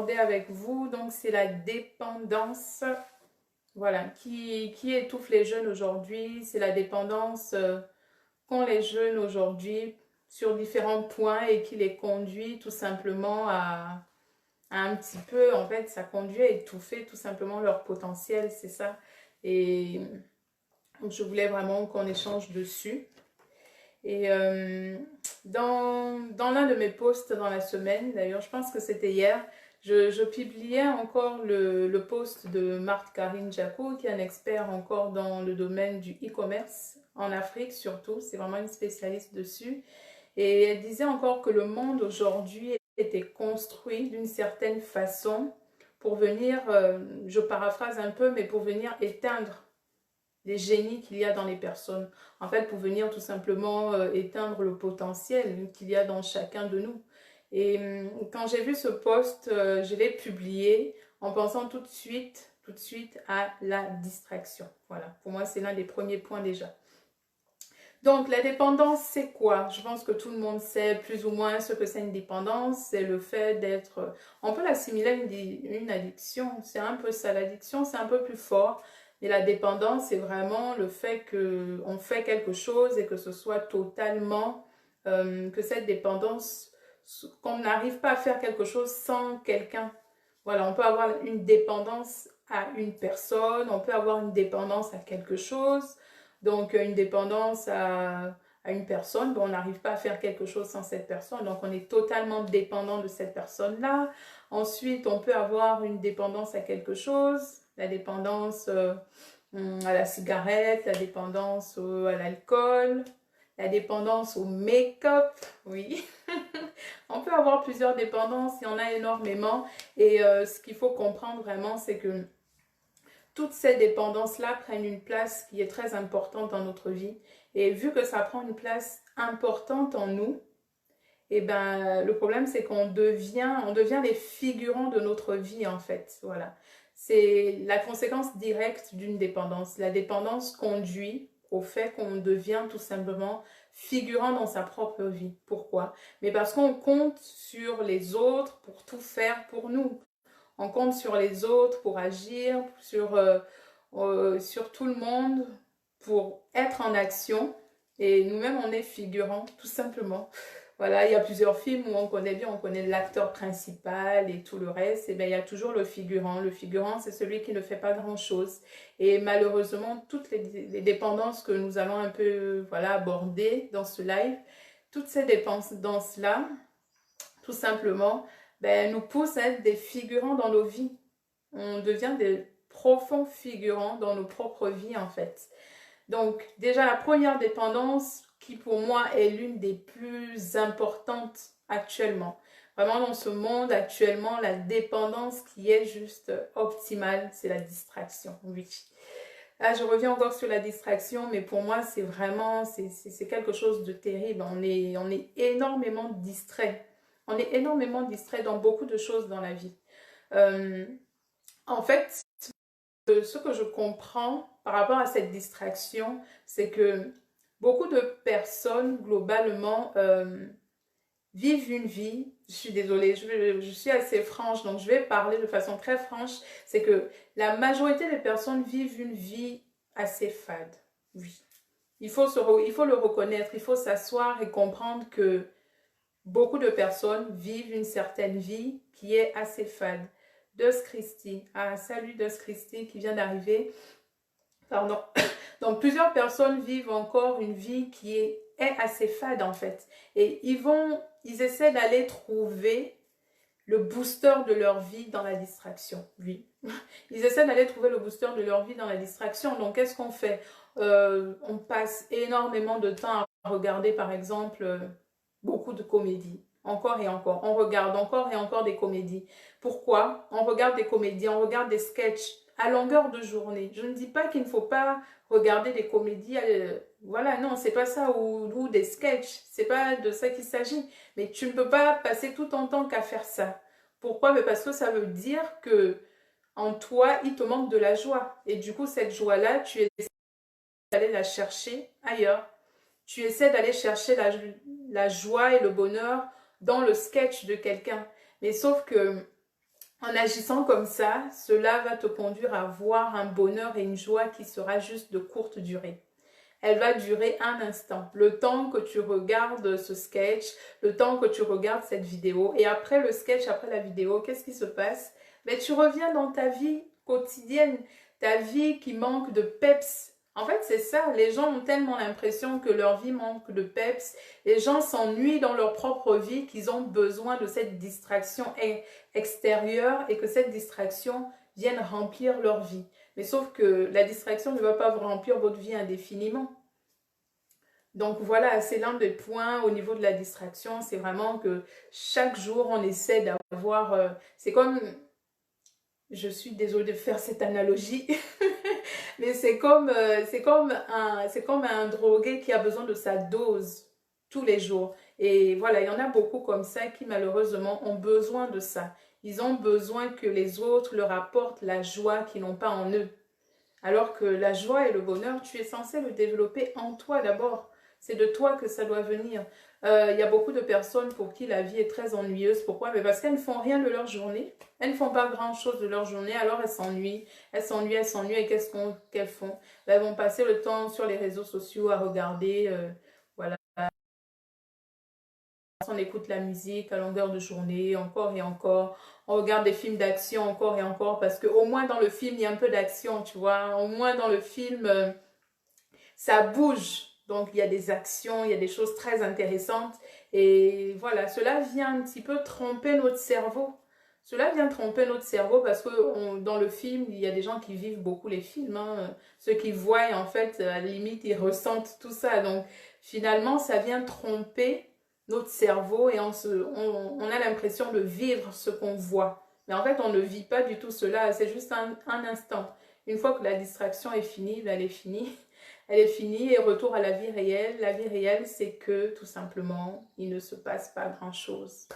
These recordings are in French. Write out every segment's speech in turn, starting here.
aborder avec vous, donc c'est la dépendance, voilà, qui étouffe les jeunes aujourd'hui. C'est la dépendance qu'ont les jeunes aujourd'hui sur différents points et qui les conduit tout simplement à un petit peu, en fait, ça conduit à étouffer tout simplement leur potentiel, c'est ça. Et je voulais vraiment qu'on échange dessus. Et dans l'un de mes posts dans la semaine, d'ailleurs, je pense que c'était hier, je publiais encore le post de Marthe Karine Jaco, qui est un expert encore dans le domaine du e-commerce, en Afrique surtout, c'est vraiment une spécialiste dessus. Et elle disait encore que le monde aujourd'hui était construit d'une certaine façon pour venir, je paraphrase un peu, mais pour venir éteindre les génies qu'il y a dans les personnes. En fait, pour venir tout simplement éteindre le potentiel qu'il y a dans chacun de nous. Et quand j'ai vu ce post, je l'ai publié en pensant tout de suite à la distraction. Voilà, pour moi, c'est l'un des premiers points déjà. Donc, la dépendance, c'est quoi? Je pense que tout le monde sait plus ou moins ce que c'est une dépendance. C'est le fait d'être... On peut l'assimiler à une addiction. C'est un peu ça. L'addiction, c'est un peu plus fort. Mais la dépendance, c'est vraiment le fait qu'on fait quelque chose et que ce soit totalement... que cette dépendance... qu'on n'arrive pas à faire quelque chose sans quelqu'un. Voilà, on peut avoir une dépendance à une personne. On peut avoir une dépendance à quelque chose. Donc, une dépendance à une personne, bon, on n'arrive pas à faire quelque chose sans cette personne, donc on est totalement dépendant de cette personne-là. Ensuite, on peut avoir une dépendance à quelque chose, la dépendance à la cigarette, la dépendance à l'alcool, la dépendance au make-up, oui. On peut avoir plusieurs dépendances, il y en a énormément. Et ce qu'il faut comprendre vraiment, c'est que toutes ces dépendances-là prennent une place qui est très importante dans notre vie. Et vu que ça prend une place importante en nous, et ben, le problème, c'est qu'on devient les figurants de notre vie, en fait. Voilà. C'est la conséquence directe d'une dépendance. La dépendance conduit au fait qu'on devient tout simplement figurant dans sa propre vie. Pourquoi? Mais parce qu'on compte sur les autres pour tout faire pour nous. On compte sur les autres pour agir, sur tout le monde pour être en action. Et nous-mêmes, on est figurants, tout simplement. Voilà, il y a plusieurs films où on connaît bien, on connaît l'acteur principal et tout le reste. Et bien, il y a toujours le figurant. Le figurant, c'est celui qui ne fait pas grand-chose. Et malheureusement, toutes les dépendances que nous allons un peu voilà, aborder dans ce live, toutes ces dépendances-là, tout simplement, ben, nous poussent à être des figurants dans nos vies. On devient des profonds figurants dans nos propres vies, en fait. Donc, déjà, la première dépendance, qui pour moi est l'une des plus importantes actuellement. Vraiment, dans ce monde actuellement, la dépendance qui est juste optimale, c'est la distraction, oui. Là, je reviens encore sur la distraction, mais pour moi, c'est vraiment, c'est quelque chose de terrible. On est énormément distrait. On est énormément distrait dans beaucoup de choses dans la vie. Euh, En fait, ce que je comprends par rapport à cette distraction, c'est que beaucoup de personnes, globalement, vivent une vie, je suis désolée, je suis assez franche, donc je vais parler de façon très franche, c'est que la majorité des personnes vivent une vie assez fade. Oui. Il faut le reconnaître, il faut s'asseoir et comprendre que beaucoup de personnes vivent une certaine vie qui est assez fade. Deus Christi, ah salut Deus Christi qui vient d'arriver, pardon. Donc plusieurs personnes vivent encore une vie qui est assez fade en fait. Et ils essaient d'aller trouver le booster de leur vie dans la distraction. Oui. Ils essaient d'aller trouver le booster de leur vie dans la distraction. Donc qu'est-ce qu'on fait? On passe énormément de temps à regarder par exemple beaucoup de comédies. Encore et encore. On regarde encore et encore des comédies. Pourquoi? On regarde des comédies, on regarde des sketchs à longueur de journée. Je ne dis pas qu'il ne faut pas regarder des comédies. Voilà, non, c'est pas ça. Ou des sketchs. C'est pas de ça qu'il s'agit. Mais tu ne peux pas passer tout ton temps qu'à faire ça. Pourquoi? Mais parce que ça veut dire que en toi, il te manque de la joie. Et du coup, cette joie-là, tu essaies d'aller la chercher ailleurs. Tu essaies d'aller chercher la joie et le bonheur dans le sketch de quelqu'un. Mais sauf que, En agissant comme ça, cela va te conduire à voir un bonheur et une joie qui sera juste de courte durée. Elle va durer un instant, le temps que tu regardes ce sketch, le temps que tu regardes cette vidéo. Et après le sketch, après la vidéo, qu'est-ce qui se passe? Mais tu reviens dans ta vie quotidienne, ta vie qui manque de peps. En fait, c'est ça, les gens ont tellement l'impression que leur vie manque de peps. Les gens s'ennuient dans leur propre vie qu'ils ont besoin de cette distraction extérieure et que cette distraction vienne remplir leur vie. Mais sauf que la distraction ne va pas vous remplir votre vie indéfiniment. Donc voilà, c'est l'un des points au niveau de la distraction, c'est vraiment que chaque jour on essaie d'avoir, c'est comme, je suis désolée de faire cette analogie, mais c'est comme un drogué qui a besoin de sa dose tous les jours. Et voilà, il y en a beaucoup comme ça qui malheureusement ont besoin de ça. Ils ont besoin que les autres leur apportent la joie qu'ils n'ont pas en eux. Alors que la joie et le bonheur, tu es censé le développer en toi d'abord. C'est de toi que ça doit venir. Il y a beaucoup de personnes pour qui la vie est très ennuyeuse. Pourquoi? Mais parce qu'elles ne font rien de leur journée. Elles ne font pas grand-chose de leur journée, alors elles s'ennuient. Elles s'ennuient, elles s'ennuient. Et qu'elles font? Ben, elles vont passer le temps sur les réseaux sociaux à regarder. Voilà. On écoute la musique à longueur de journée, encore et encore. On regarde des films d'action encore et encore parce qu'au moins dans le film, il y a un peu d'action, tu vois. Au moins dans le film, ça bouge. Donc, il y a des actions, il y a des choses très intéressantes. Et voilà, cela vient un petit peu tromper notre cerveau. Cela vient tromper notre cerveau parce que dans le film, il y a des gens qui vivent beaucoup les films, hein. Ceux qui voient, en fait, à la limite, ils ressentent tout ça. Donc, finalement, ça vient tromper notre cerveau et on a l'impression de vivre ce qu'on voit. Mais en fait, on ne vit pas du tout cela. C'est juste un instant. Une fois que la distraction est finie, ben, elle est finie. Elle est finie et retour à la vie réelle. La vie réelle, c'est que tout simplement, il ne se passe pas grand-chose.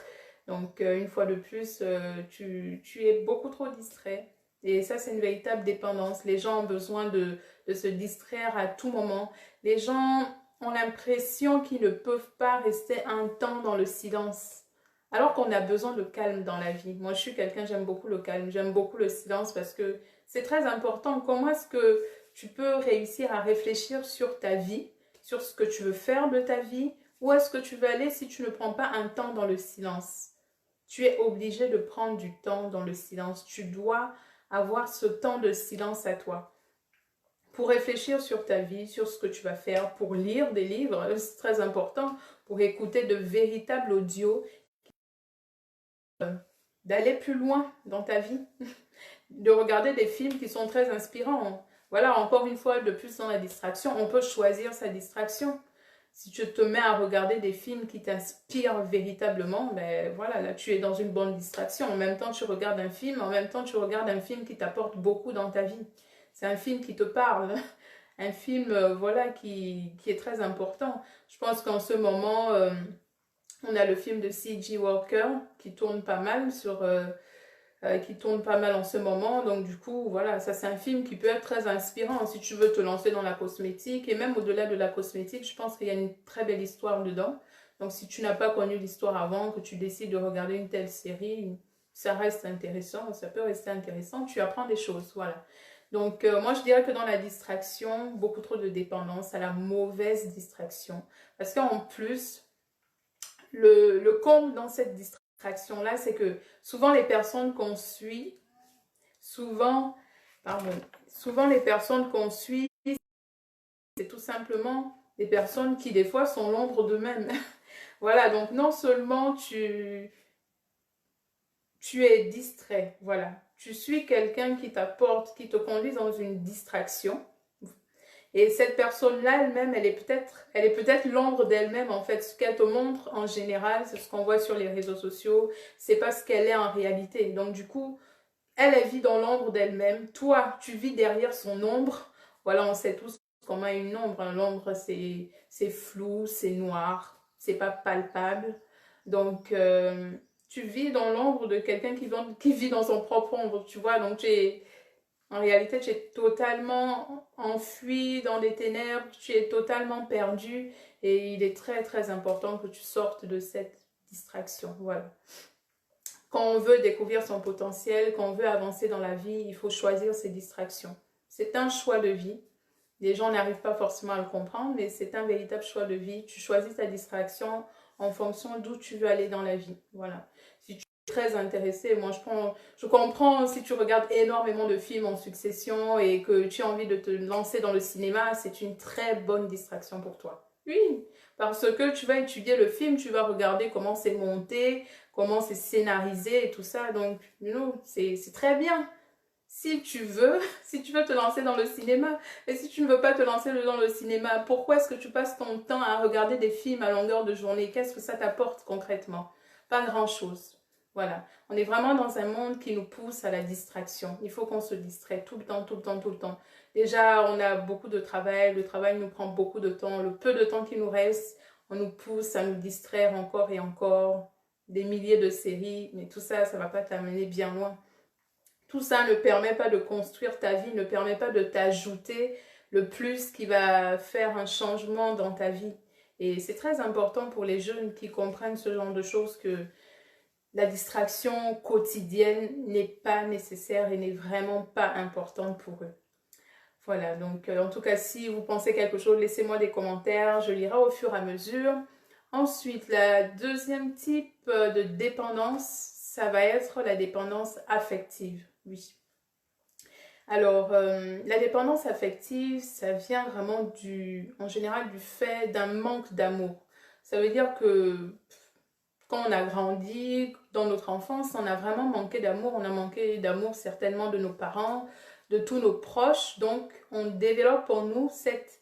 Donc, une fois de plus, tu es beaucoup trop distrait. Et ça, c'est une véritable dépendance. Les gens ont besoin de se distraire à tout moment. Les gens ont l'impression qu'ils ne peuvent pas rester un temps dans le silence. Alors qu'on a besoin de calme dans la vie. Moi, je suis quelqu'un, j'aime beaucoup le calme, j'aime beaucoup le silence parce que c'est très important. Comment est-ce que tu peux réussir à réfléchir sur ta vie, sur ce que tu veux faire de ta vie? Où est-ce que tu veux aller si tu ne prends pas un temps dans le silence? Tu es obligé de prendre du temps dans le silence. Tu dois avoir ce temps de silence à toi pour réfléchir sur ta vie, sur ce que tu vas faire, pour lire des livres, c'est très important, pour écouter de véritables audios, d'aller plus loin dans ta vie, de regarder des films qui sont très inspirants. Voilà, encore une fois, de plus dans la distraction, on peut choisir sa distraction. Si tu te mets à regarder des films qui t'inspirent véritablement, ben voilà, là tu es dans une bonne distraction. En même temps, tu regardes un film, en même temps, tu regardes un film qui t'apporte beaucoup dans ta vie. C'est un film qui te parle, un film voilà, qui est très important. Je pense qu'en ce moment, on a le film de C.G. Walker qui tourne pas mal qui tourne pas mal en ce moment. Donc du coup, voilà, ça c'est un film qui peut être très inspirant si tu veux te lancer dans la cosmétique. Et même au-delà de la cosmétique, je pense qu'il y a une très belle histoire dedans. Donc si tu n'as pas connu l'histoire avant, que tu décides de regarder une telle série, ça reste intéressant, ça peut rester intéressant. Tu apprends des choses, voilà. Donc moi je dirais que dans la distraction, beaucoup trop de dépendance à la mauvaise distraction. Parce qu'en plus, le comble dans cette distraction-là, c'est que souvent les personnes qu'on suit, souvent, pardon, souvent les personnes qu'on suit, c'est tout simplement des personnes qui des fois sont l'ombre d'eux-mêmes. Voilà, donc non seulement tu es distrait, voilà, tu suis quelqu'un qui t'apporte, qui te conduit dans une distraction. Et cette personne-là elle-même, elle est peut-être l'ombre d'elle-même en fait. Ce qu'elle te montre en général, c'est ce qu'on voit sur les réseaux sociaux, c'est pas ce qu'elle est en réalité. Donc du coup, elle vit dans l'ombre d'elle-même. Toi, tu vis derrière son ombre. Voilà, on sait tous comment est une ombre. L'ombre, c'est flou, c'est noir, c'est pas palpable. Donc, tu vis dans l'ombre de quelqu'un qui vit dans son propre ombre, tu vois. Donc, en réalité, tu es totalement enfui dans des ténèbres, tu es totalement perdu. Et il est très, très important que tu sortes de cette distraction. Voilà. Quand on veut découvrir son potentiel, quand on veut avancer dans la vie, il faut choisir ses distractions. C'est un choix de vie. Les gens n'arrivent pas forcément à le comprendre, mais c'est un véritable choix de vie. Tu choisis ta distraction en fonction d'où tu veux aller dans la vie. Voilà. Si tu es très intéressé, moi je comprends si tu regardes énormément de films en succession et que tu as envie de te lancer dans le cinéma, c'est une très bonne distraction pour toi. Oui, parce que tu vas étudier le film, tu vas regarder comment c'est monté, comment c'est scénarisé et tout ça. Donc, c'est très bien. Si tu veux, si tu veux te lancer dans le cinéma, et si tu ne veux pas te lancer dans le cinéma, pourquoi est-ce que tu passes ton temps à regarder des films à longueur de journée? Qu'est-ce que ça t'apporte concrètement? Pas grand-chose. Voilà. On est vraiment dans un monde qui nous pousse à la distraction. Il faut qu'on se distrait tout le temps, tout le temps, tout le temps. Déjà, on a beaucoup de travail. Le travail nous prend beaucoup de temps. Le peu de temps qui nous reste, on nous pousse à nous distraire encore et encore. Des milliers de séries, mais tout ça, ça ne va pas t'amener bien loin. Tout ça ne permet pas de construire ta vie, ne permet pas de t'ajouter le plus qui va faire un changement dans ta vie. Et c'est très important pour les jeunes qui comprennent ce genre de choses que la distraction quotidienne n'est pas nécessaire et n'est vraiment pas importante pour eux. Voilà, donc en tout cas, si vous pensez quelque chose, laissez-moi des commentaires, je lirai au fur et à mesure. Ensuite, la deuxième type de dépendance, ça va être la dépendance affective. Oui. Alors, la dépendance affective, ça vient vraiment en général du fait d'un manque d'amour. Ça veut dire que quand on a grandi, dans notre enfance, on a vraiment manqué d'amour. On a manqué d'amour certainement de nos parents, de tous nos proches. Donc, on développe en nous cette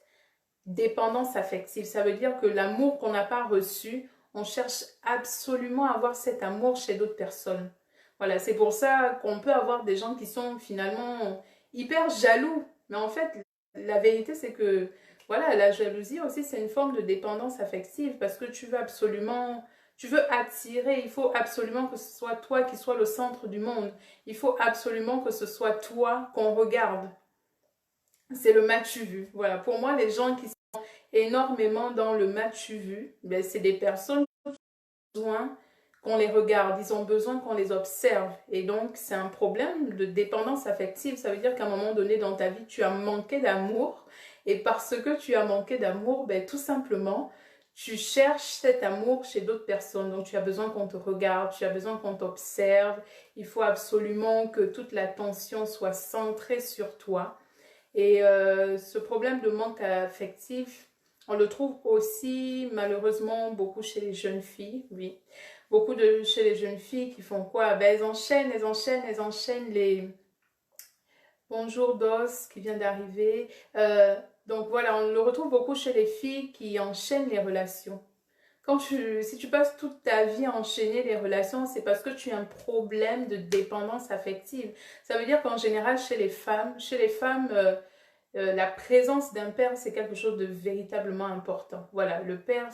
dépendance affective. Ça veut dire que l'amour qu'on n'a pas reçu, on cherche absolument à avoir cet amour chez d'autres personnes. Voilà, c'est pour ça qu'on peut avoir des gens qui sont finalement hyper jaloux. Mais en fait, la vérité, c'est que voilà, la jalousie aussi, c'est une forme de dépendance affective parce que tu veux attirer, il faut absolument que ce soit toi qui sois le centre du monde. Il faut absolument que ce soit toi qu'on regarde. C'est le m'as-tu vu. Voilà, pour moi, les gens qui sont énormément dans le m'as-tu vu, ben, c'est des personnes qui ont besoin qu'on les regarde, ils ont besoin qu'on les observe. Et donc, c'est un problème de dépendance affective. Ça veut dire qu'à un moment donné dans ta vie, tu as manqué d'amour. Et parce que tu as manqué d'amour, ben, tout simplement, tu cherches cet amour chez d'autres personnes. Donc, tu as besoin qu'on te regarde, tu as besoin qu'on t'observe. Il faut absolument que toute l'attention soit centrée sur toi. Et ce problème de manque affectif, on le trouve aussi malheureusement beaucoup chez les jeunes filles, oui. Beaucoup chez les jeunes filles qui font quoi? Ben, elles enchaînent les... Bonjour Dos qui vient d'arriver. Donc voilà, on le retrouve beaucoup chez les filles qui enchaînent les relations. Si tu passes toute ta vie à enchaîner les relations, c'est parce que tu as un problème de dépendance affective. Ça veut dire qu'en général, chez les femmes la présence d'un père, c'est quelque chose de véritablement important. Voilà, le père,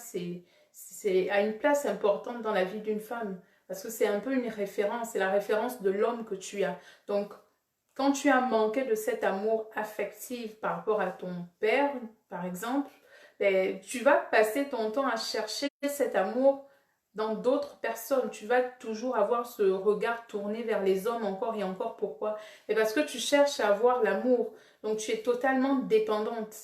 a une place importante dans la vie d'une femme parce que c'est un peu une référence, c'est la référence de l'homme que tu as. Donc, quand tu as manqué de cet amour affectif par rapport à ton père, par exemple, ben, tu vas passer ton temps à chercher cet amour dans d'autres personnes. Tu vas toujours avoir ce regard tourné vers les hommes encore et encore. Pourquoi? Et parce que tu cherches à avoir l'amour. Donc tu es totalement dépendante.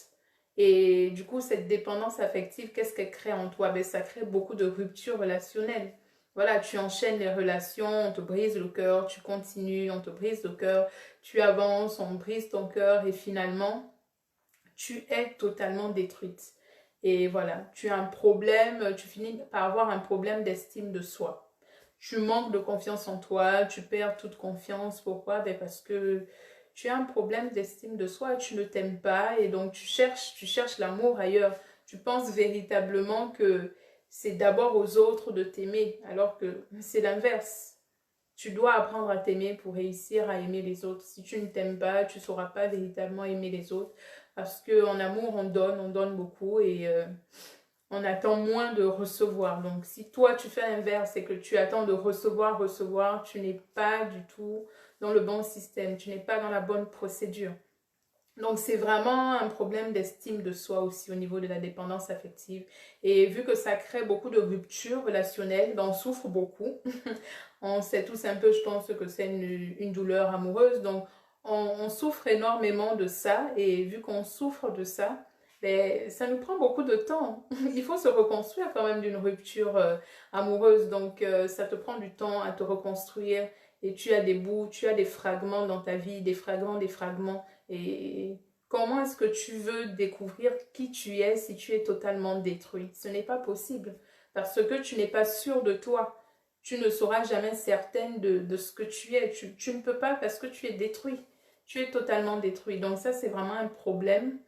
Et du coup, cette dépendance affective, qu'est-ce qu'elle crée en toi? Ben, ça crée beaucoup de ruptures relationnelles. Voilà, tu enchaînes les relations, on te brise le cœur, tu continues, on te brise le cœur, tu avances, on brise ton cœur et finalement, tu es totalement détruite. Et voilà, tu as un problème, tu finis par avoir un problème d'estime de soi. Tu manques de confiance en toi, tu perds toute confiance. Pourquoi? Ben parce que tu as un problème d'estime de soi, tu ne t'aimes pas et donc tu cherches l'amour ailleurs. Tu penses véritablement que c'est d'abord aux autres de t'aimer, alors que c'est l'inverse. Tu dois apprendre à t'aimer pour réussir à aimer les autres. Si tu ne t'aimes pas, tu ne sauras pas véritablement aimer les autres. Parce qu'en amour, on donne beaucoup et on attend moins de recevoir. Donc, si toi, tu fais l'inverse et que tu attends de recevoir, tu n'es pas du tout dans le bon système. Tu n'es pas dans la bonne procédure. Donc, c'est vraiment un problème d'estime de soi aussi au niveau de la dépendance affective. Et vu que ça crée beaucoup de ruptures relationnelles, ben, on souffre beaucoup. On sait tous un peu, je pense, que c'est une douleur amoureuse. Donc, on souffre énormément de ça. Et vu qu'on souffre de ça, ben, ça nous prend beaucoup de temps. Il faut se reconstruire quand même d'une rupture amoureuse. Donc, ça te prend du temps à te reconstruire. Et tu as des bouts, tu as des fragments dans ta vie, des fragments, des fragments. Et comment est-ce que tu veux découvrir qui tu es si tu es totalement détruit? Ce n'est pas possible parce que tu n'es pas sûr de toi. Tu ne seras jamais certaine de ce que tu es. Tu ne peux pas parce que tu es détruit. Tu es totalement détruit. Donc ça, c'est vraiment un problème.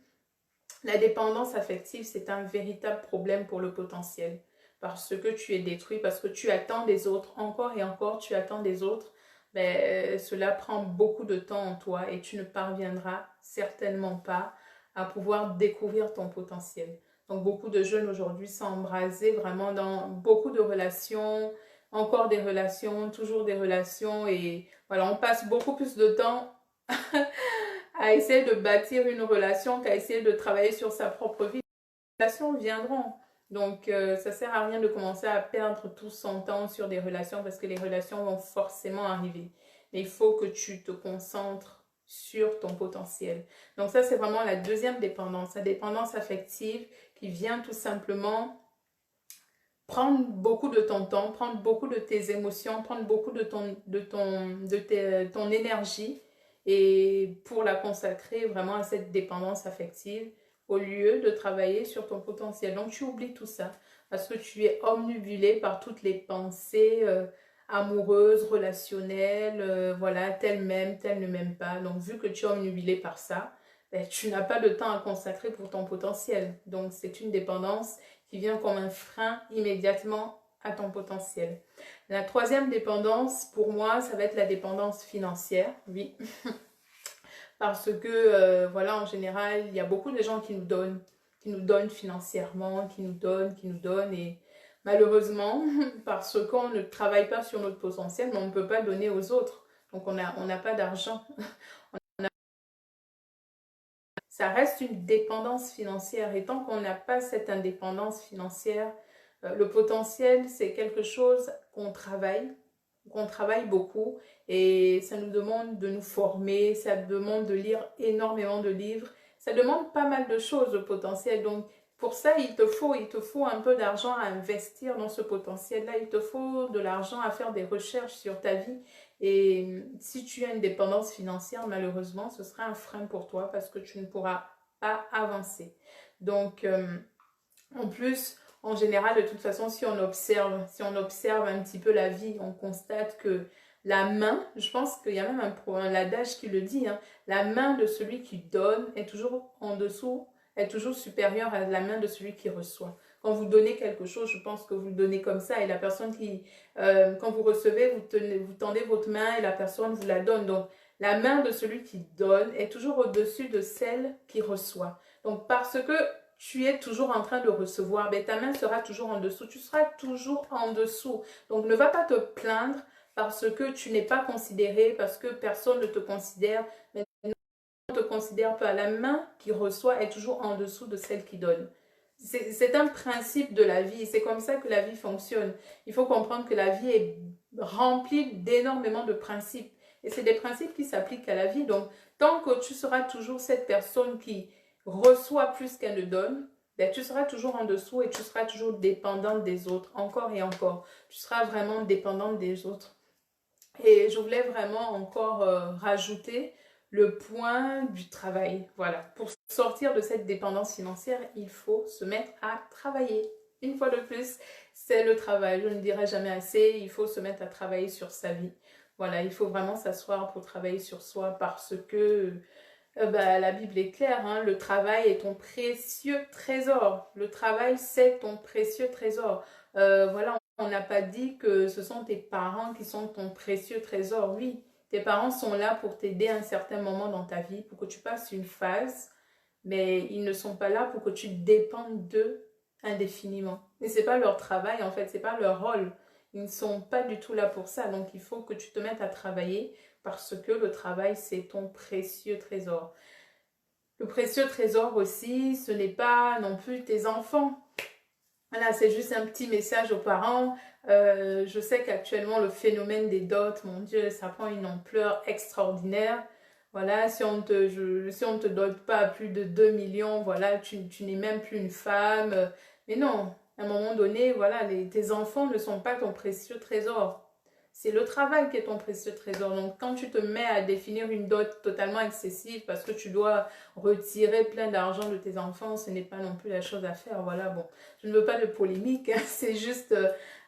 La dépendance affective, c'est un véritable problème pour le potentiel. Parce que tu es détruit, parce que tu attends des autres, encore et encore, tu attends des autres. Ben, cela prend beaucoup de temps en toi et tu ne parviendras certainement pas à pouvoir découvrir ton potentiel. Donc beaucoup de jeunes aujourd'hui sont embrasés vraiment dans beaucoup de relations, encore des relations, toujours des relations et voilà, on passe beaucoup plus de temps à essayer de bâtir une relation qu'à essayer de travailler sur sa propre vie. Les relations viendront. Donc, ça sert à rien de commencer à perdre tout son temps sur des relations parce que les relations vont forcément arriver. Mais il faut que tu te concentres sur ton potentiel. Donc ça, c'est vraiment la deuxième dépendance, la dépendance affective qui vient tout simplement prendre beaucoup de ton temps, prendre beaucoup de tes émotions, prendre beaucoup ton énergie et pour la consacrer vraiment à cette dépendance affective au lieu de travailler sur ton potentiel. Donc tu oublies tout ça parce que tu es omnibulé par toutes les pensées amoureuses, relationnelles, voilà, tel m'aime, tel ne m'aime pas. Donc vu que tu es omnibulé par ça, ben, tu n'as pas de temps à consacrer pour ton potentiel. Donc c'est une dépendance qui vient comme un frein immédiatement à ton potentiel. La troisième dépendance, pour moi, ça va être la dépendance financière, oui. Parce que, voilà, en général, il y a beaucoup de gens qui nous donnent financièrement, qui nous donnent, et malheureusement, parce qu'on ne travaille pas sur notre potentiel, mais on ne peut pas donner aux autres. Donc, on n'a pas d'argent. Ça reste une dépendance financière. Et tant qu'on n'a pas cette indépendance financière, le potentiel, c'est quelque chose qu'on travaille beaucoup. Et ça nous demande de nous former, ça demande de lire énormément de livres. Ça demande pas mal de choses, le potentiel. Donc, pour ça, il te faut un peu d'argent à investir dans ce potentiel-là. Il te faut de l'argent à faire des recherches sur ta vie. Et si tu as une dépendance financière, malheureusement, ce sera un frein pour toi parce que tu ne pourras pas avancer. Donc, en plus, en général, de toute façon, si on observe un petit peu la vie, on constate que la main, je pense qu'il y a même un adage qui le dit, hein, la main de celui qui donne est toujours en dessous, est toujours supérieure à la main de celui qui reçoit. Quand vous donnez quelque chose, je pense que vous le donnez comme ça et la personne quand vous recevez, vous tendez votre main et la personne vous la donne. Donc, la main de celui qui donne est toujours au-dessus de celle qui reçoit. Donc, parce que tu es toujours en train de recevoir, ben, ta main sera toujours en dessous, tu seras toujours en dessous. Donc ne va pas te plaindre parce que tu n'es pas considéré, parce que personne ne te considère, mais ne te considère pas. La main qui reçoit est toujours en dessous de celle qui donne. C'est un principe de la vie, c'est comme ça que la vie fonctionne. Il faut comprendre que la vie est remplie d'énormément de principes. Et c'est des principes qui s'appliquent à la vie. Donc, tant que tu seras toujours cette personne qui reçoit plus qu'elle ne donne, ben, tu seras toujours en dessous et tu seras toujours dépendante des autres, encore et encore. Tu seras vraiment dépendante des autres. Et je voulais vraiment encore rajouter le point du travail. Voilà, pour sortir de cette dépendance financière, il faut se mettre à travailler. Une fois de plus, c'est le travail. Je ne dirai jamais assez, il faut se mettre à travailler sur sa vie. Voilà, il faut vraiment s'asseoir pour travailler sur soi parce que bah, la Bible est claire, hein, le travail est ton précieux trésor. Le travail, c'est ton précieux trésor. Voilà, on n'a pas dit que ce sont tes parents qui sont ton précieux trésor. Oui, tes parents sont là pour t'aider à un certain moment dans ta vie, pour que tu passes une phase, mais ils ne sont pas là pour que tu dépendes d'eux indéfiniment. Et c'est pas leur travail, en fait, c'est pas leur rôle. Ils ne sont pas du tout là pour ça. Donc, il faut que tu te mettes à travailler parce que le travail, c'est ton précieux trésor. Le précieux trésor aussi, ce n'est pas non plus tes enfants. Voilà, c'est juste un petit message aux parents. Je sais qu'actuellement, le phénomène des dots, mon Dieu, ça prend une ampleur extraordinaire. Voilà, si on te dote pas à plus de 2 millions, voilà, tu n'es même plus une femme. Mais non, à un moment donné, voilà, tes enfants ne sont pas ton précieux trésor. C'est le travail qui est ton précieux trésor. Donc, quand tu te mets à définir une dot totalement excessive parce que tu dois retirer plein d'argent de tes enfants, ce n'est pas non plus la chose à faire. Voilà, bon, je ne veux pas de polémique, hein, c'est juste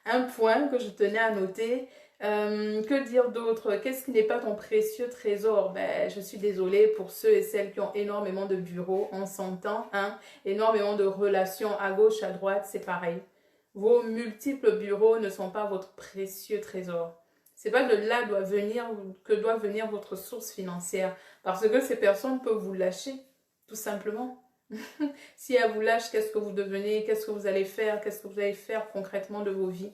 un point que je tenais à noter. Que dire d'autre? Qu'est-ce qui n'est pas ton précieux trésor? Ben, je suis désolée pour ceux et celles qui ont énormément de bureaux, on s'entend, hein, énormément de relations à gauche, à droite, c'est pareil. Vos multiples bureaux ne sont pas votre précieux trésor. C'est pas de là que doit venir votre source financière. Parce que ces personnes peuvent vous lâcher, tout simplement. Si elles vous lâchent, qu'est-ce que vous devenez? Qu'est-ce que vous allez faire? Qu'est-ce que vous allez faire concrètement de vos vies?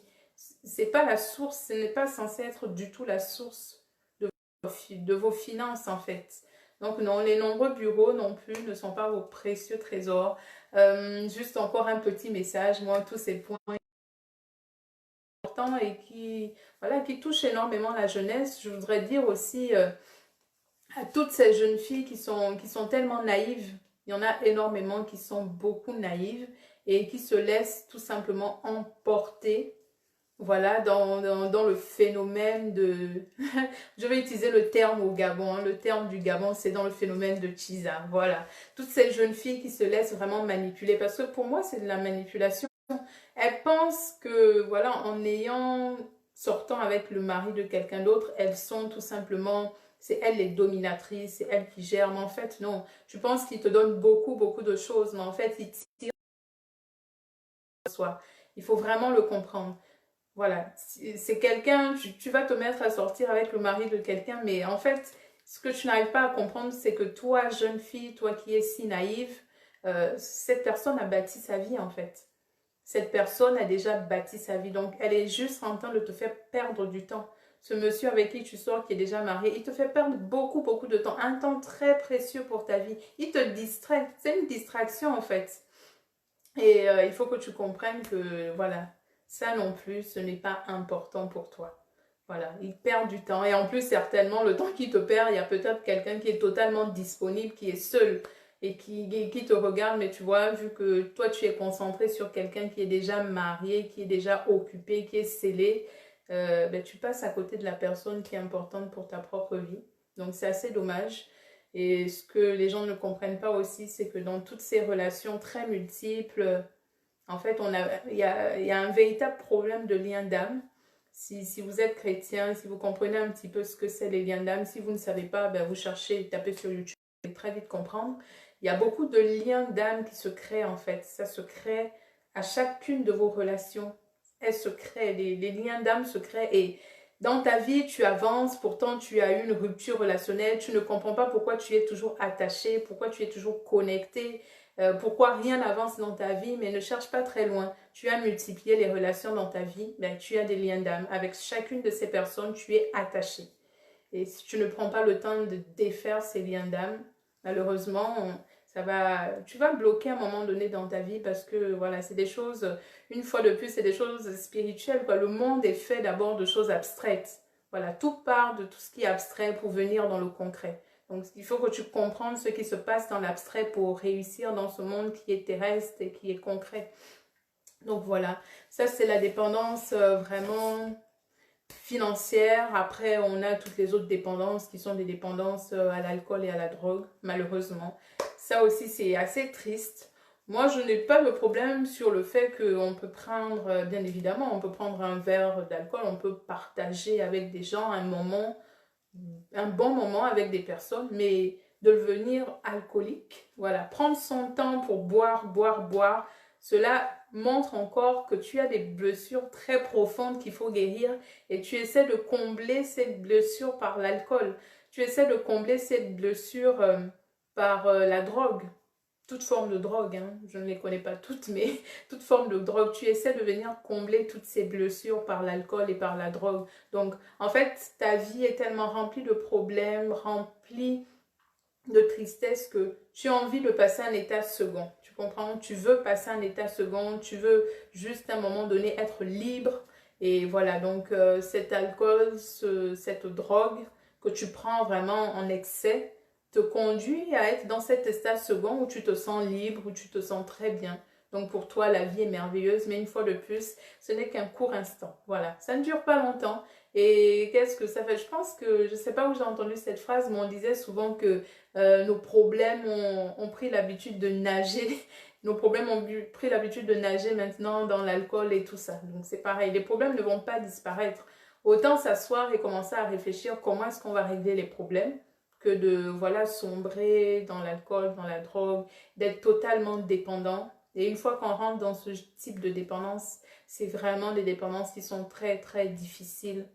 C'est pas la source, ce n'est pas censé être du tout la source de vos finances en fait. Donc non, les nombreux bureaux non plus ne sont pas vos précieux trésors. Juste encore un petit message, moi tous ces points importants et voilà, qui touchent énormément la jeunesse, je voudrais dire aussi à toutes ces jeunes filles qui sont tellement naïves. Il y en a énormément qui sont beaucoup naïves et qui se laissent tout simplement emporter, voilà, dans le phénomène de... Je vais utiliser le terme au Gabon, hein. Le terme du Gabon, c'est dans le phénomène de Chiza, voilà. Toutes ces jeunes filles qui se laissent vraiment manipuler, parce que pour moi, c'est de la manipulation. Elles pensent que, voilà, sortant avec le mari de quelqu'un d'autre, elles sont tout simplement, c'est elles les dominatrices, c'est elles qui gèrent. Mais en fait, non. Je pense qu'ils te donnent beaucoup, beaucoup de choses, mais en fait, ils tirent sur soi. Il faut vraiment le comprendre. Voilà, c'est quelqu'un, tu vas te mettre à sortir avec le mari de quelqu'un, mais en fait, ce que tu n'arrives pas à comprendre, c'est que toi, jeune fille, toi qui es si naïve, cette personne a bâti sa vie en fait. Cette personne a déjà bâti sa vie, donc elle est juste en train de te faire perdre du temps. Ce monsieur avec qui tu sors, qui est déjà marié, il te fait perdre beaucoup, beaucoup de temps, un temps très précieux pour ta vie. Il te distrait, c'est une distraction en fait. Et il faut que tu comprennes que, voilà, ça non plus, ce n'est pas important pour toi. Voilà, il perd du temps. Et en plus, certainement, le temps qu'il te perd, il y a peut-être quelqu'un qui est totalement disponible, qui est seul et qui te regarde. Mais tu vois, vu que toi, tu es concentré sur quelqu'un qui est déjà marié, qui est déjà occupé, qui est scellé, ben, tu passes à côté de la personne qui est importante pour ta propre vie. Donc, c'est assez dommage. Et ce que les gens ne comprennent pas aussi, c'est que dans toutes ces relations très multiples, en fait, il y a un véritable problème de lien d'âme. Si vous êtes chrétien, si vous comprenez un petit peu ce que c'est les liens d'âme, si vous ne savez pas, ben vous cherchez, tapez sur YouTube, vous allez très vite comprendre. Il y a beaucoup de liens d'âme qui se créent en fait. Ça se crée à chacune de vos relations. Elles se créent, les liens d'âme se créent et dans ta vie, tu avances, pourtant tu as eu une rupture relationnelle, tu ne comprends pas pourquoi tu es toujours attaché, pourquoi tu es toujours connecté, pourquoi rien n'avance dans ta vie, mais ne cherche pas très loin. Tu as multiplié les relations dans ta vie, ben, tu as des liens d'âme. Avec chacune de ces personnes, tu es attaché. Et si tu ne prends pas le temps de défaire ces liens d'âme, malheureusement, tu vas bloquer à un moment donné dans ta vie parce que voilà, c'est des choses, une fois de plus, c'est des choses spirituelles, quoi. Le monde est fait d'abord de choses abstraites. Voilà, tout part de tout ce qui est abstrait pour venir dans le concret. Donc, il faut que tu comprennes ce qui se passe dans l'abstrait pour réussir dans ce monde qui est terrestre et qui est concret. Donc, voilà, ça c'est la dépendance vraiment financière. Après, on a toutes les autres dépendances qui sont des dépendances à l'alcool et à la drogue, malheureusement. Ça aussi, c'est assez triste. Moi, je n'ai pas de problème sur le fait qu'on peut prendre, bien évidemment, on peut prendre un verre d'alcool, on peut partager avec des gens un bon moment avec des personnes, mais de devenir alcoolique, voilà, prendre son temps pour boire, boire, boire, cela montre encore que tu as des blessures très profondes qu'il faut guérir et tu essaies de combler cette blessure par l'alcool. Tu essaies de combler cette blessure par la drogue. Toute forme de drogue, hein. Je ne les connais pas toutes, mais toute forme de drogue. Tu essaies de venir combler toutes ces blessures par l'alcool et par la drogue. Donc, en fait, ta vie est tellement remplie de problèmes, remplie de tristesse que tu as envie de passer un état second. Tu comprends? Tu veux passer un état second, tu veux juste à un moment donné être libre. Et voilà, donc cet alcool, cette drogue que tu prends vraiment en excès te conduit à être dans cet état second où tu te sens libre, où tu te sens très bien. Donc pour toi, la vie est merveilleuse, mais une fois de plus, ce n'est qu'un court instant. Voilà, ça ne dure pas longtemps. Et qu'est-ce que ça fait? Je pense que, je ne sais pas où j'ai entendu cette phrase, mais on disait souvent que nos problèmes ont pris l'habitude de nager. Nos problèmes ont pris l'habitude de nager maintenant dans l'alcool et tout ça. Donc c'est pareil, les problèmes ne vont pas disparaître. Autant s'asseoir et commencer à réfléchir comment est-ce qu'on va régler les problèmes que de voilà sombrer dans l'alcool, dans la drogue, d'être totalement dépendant. Et une fois qu'on rentre dans ce type de dépendance, c'est vraiment des dépendances qui sont très très difficiles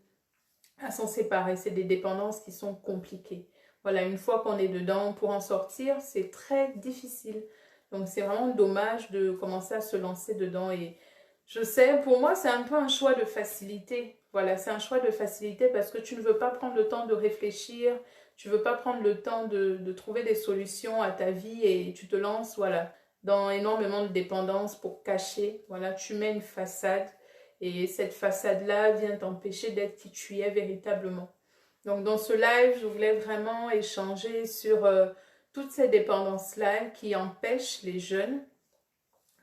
à s'en séparer. C'est des dépendances qui sont compliquées. Voilà, une fois qu'on est dedans, pour en sortir, c'est très difficile. Donc c'est vraiment dommage de commencer à se lancer dedans. Et je sais, pour moi, c'est un peu un choix de facilité. Voilà, c'est un choix de facilité parce que tu ne veux pas prendre le temps de réfléchir, tu ne veux pas prendre le temps de trouver des solutions à ta vie et tu te lances, voilà, dans énormément de dépendance pour cacher. Voilà, tu mets une façade et cette façade-là vient t'empêcher d'être qui tu es véritablement. Donc dans ce live, je voulais vraiment échanger sur toutes ces dépendances-là qui empêchent les jeunes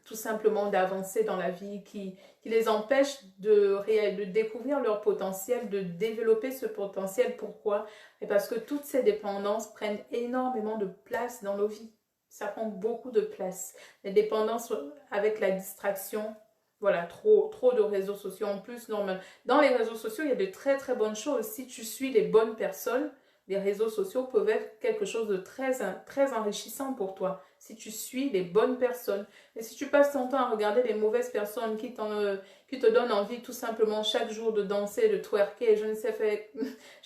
tout simplement d'avancer dans la vie, qui les empêchent de découvrir leur potentiel, de développer ce potentiel. Pourquoi? Et parce que toutes ces dépendances prennent énormément de place dans nos vies. Ça prend beaucoup de place. Les dépendances avec la distraction, voilà, trop de réseaux sociaux. En plus, normal. Dans les réseaux sociaux, il y a de très très bonnes choses. Si tu suis les bonnes personnes, les réseaux sociaux peuvent être quelque chose de très enrichissant pour toi. Si tu suis les bonnes personnes. Et si tu passes ton temps à regarder les mauvaises personnes qui te donnent envie tout simplement chaque jour de danser, de twerker, je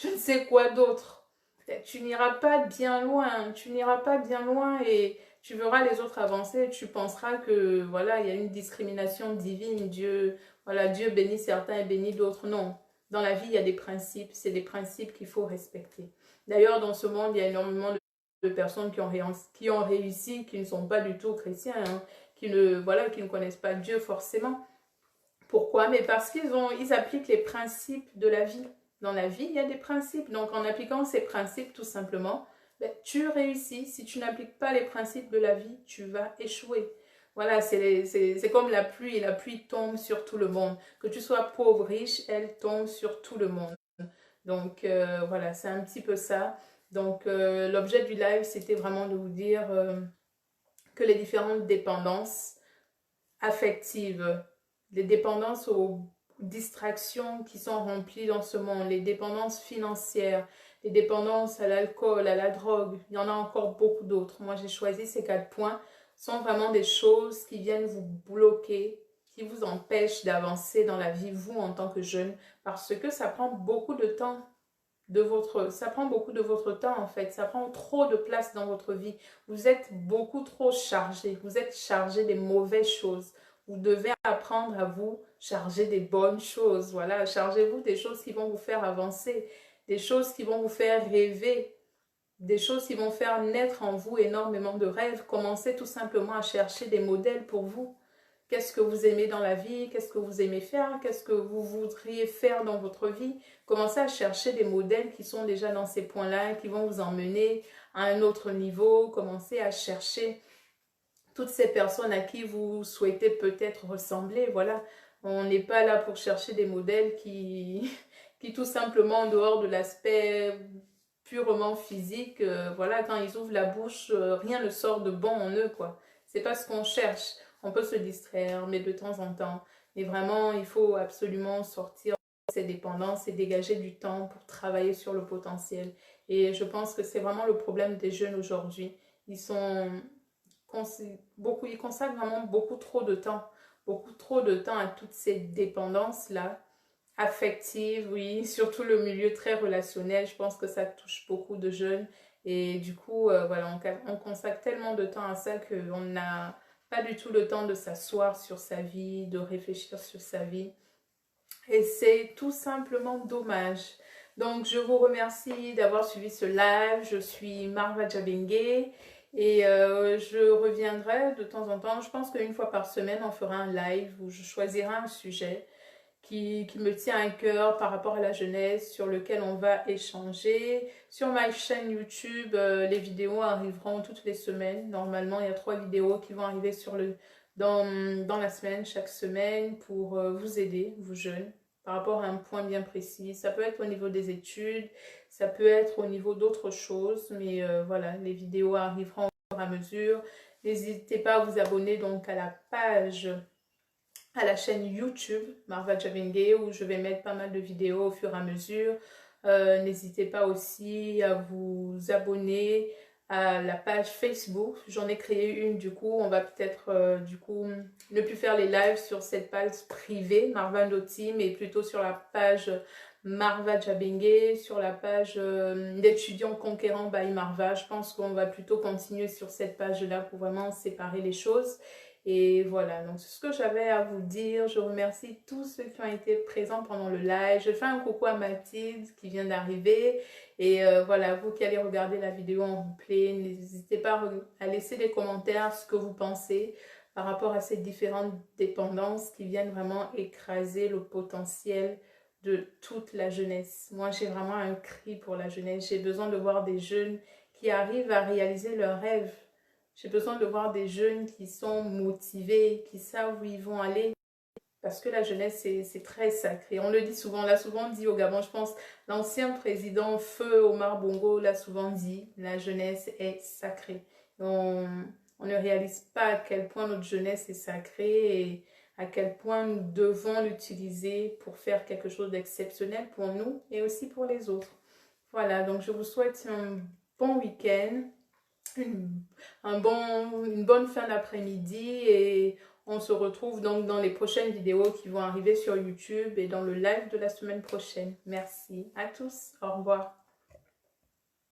ne sais quoi d'autre, tu n'iras pas bien loin. Tu n'iras pas bien loin et tu verras les autres avancer, tu penseras que voilà, il y a une discrimination divine, Dieu, voilà, Dieu bénit certains et bénit d'autres. Non, dans la vie, il y a des principes, c'est des principes qu'il faut respecter. D'ailleurs, dans ce monde, il y a énormément de personnes qui ont réussi, qui ne sont pas du tout chrétiens, hein, voilà, qui ne connaissent pas Dieu forcément. Pourquoi? Mais parce ils appliquent les principes de la vie. Dans la vie, il y a des principes. Donc, en appliquant ces principes, tout simplement, ben, tu réussis. Si tu n'appliques pas les principes de la vie, tu vas échouer. Voilà, c'est comme la pluie. La pluie tombe sur tout le monde. Que tu sois pauvre, riche, elle tombe sur tout le monde. Donc, voilà, c'est un petit peu ça. Donc, l'objet du live, c'était vraiment de vous dire que les différentes dépendances affectives, les dépendances aux distractions qui sont remplies dans ce monde, les dépendances financières, les dépendances à l'alcool, à la drogue, il y en a encore beaucoup d'autres. Moi, j'ai choisi ces 4 points, sont vraiment des choses qui viennent vous bloquer, qui vous empêchent d'avancer dans la vie, vous, en tant que jeune, parce que ça prend beaucoup de temps ça prend beaucoup de votre temps en fait, ça prend trop de place dans votre vie. Vous êtes beaucoup trop chargé, vous êtes chargé des mauvaises choses. Vous devez apprendre à vous charger des bonnes choses. Voilà, chargez-vous des choses qui vont vous faire avancer, des choses qui vont vous faire rêver, des choses qui vont faire naître en vous énormément de rêves. Commencez tout simplement à chercher des modèles pour vous. Qu'est-ce que vous aimez dans la vie? Qu'est-ce que vous aimez faire? Qu'est-ce que vous voudriez faire dans votre vie? Commencez à chercher des modèles qui sont déjà dans ces points-là, qui vont vous emmener à un autre niveau. Commencez à chercher toutes ces personnes à qui vous souhaitez peut-être ressembler. Voilà, on n'est pas là pour chercher des modèles qui tout simplement, en dehors de l'aspect purement physique, voilà, quand ils ouvrent la bouche, rien ne sort de bon en eux, quoi. C'est pas ce qu'on cherche. On peut se distraire, mais de temps en temps. Mais vraiment, il faut absolument sortir de ces dépendances et dégager du temps pour travailler sur le potentiel. Et je pense que c'est vraiment le problème des jeunes aujourd'hui. Ils consacrent vraiment beaucoup trop de temps à toutes ces dépendances-là, affectives, oui, surtout le milieu très relationnel. Je pense que ça touche beaucoup de jeunes. Et du coup, voilà, on consacre tellement de temps à ça qu'on n'a pas du tout le temps de s'asseoir sur sa vie, de réfléchir sur sa vie. Et c'est tout simplement dommage. Donc, je vous remercie d'avoir suivi ce live. Je suis Marva Djabengue et je reviendrai de temps en temps. Je pense qu'une fois par semaine, on fera un live où je choisirai un sujet qui me tient à cœur par rapport à la jeunesse, sur lequel on va échanger. Sur ma chaîne YouTube, les vidéos arriveront toutes les semaines. Normalement, il y a 3 vidéos qui vont arriver dans la semaine, chaque semaine, pour vous aider, vous jeunes, par rapport à un point bien précis. Ça peut être au niveau des études, ça peut être au niveau d'autres choses, mais voilà, les vidéos arriveront au fur et à mesure. N'hésitez pas à vous abonner donc à la page, à la chaîne YouTube Marva Djabengue, où je vais mettre pas mal de vidéos au fur et à mesure. N'hésitez pas aussi à vous abonner à la page Facebook. J'en ai créé une, du coup, on va peut-être du coup ne plus faire les lives sur cette page privée Marva Ndoti, mais plutôt sur la page Marva Djabengue, sur la page d'étudiants conquérants by Marva. Je pense qu'on va plutôt continuer sur cette page-là pour vraiment séparer les choses. Et voilà, donc c'est ce que j'avais à vous dire. Je remercie tous ceux qui ont été présents pendant le live. Je fais un coucou à Mathilde qui vient d'arriver. Et voilà, vous qui allez regarder la vidéo en replay, n'hésitez pas à laisser des commentaires ce que vous pensez par rapport à ces différentes dépendances qui viennent vraiment écraser le potentiel de toute la jeunesse. Moi, j'ai vraiment un cri pour la jeunesse. J'ai besoin de voir des jeunes qui arrivent à réaliser leurs rêves. J'ai besoin de voir des jeunes qui sont motivés, qui savent où ils vont aller. Parce que la jeunesse, c'est très sacré. On le dit souvent, là souvent dit au Gabon, je pense, l'ancien président Feu Omar Bongo l'a souvent dit, la jeunesse est sacrée. On ne réalise pas à quel point notre jeunesse est sacrée et à quel point nous devons l'utiliser pour faire quelque chose d'exceptionnel pour nous et aussi pour les autres. Voilà, donc je vous souhaite un bon week-end, une bonne fin d'après-midi et on se retrouve donc dans les prochaines vidéos qui vont arriver sur YouTube et dans le live de la semaine prochaine. Merci à tous. Au revoir.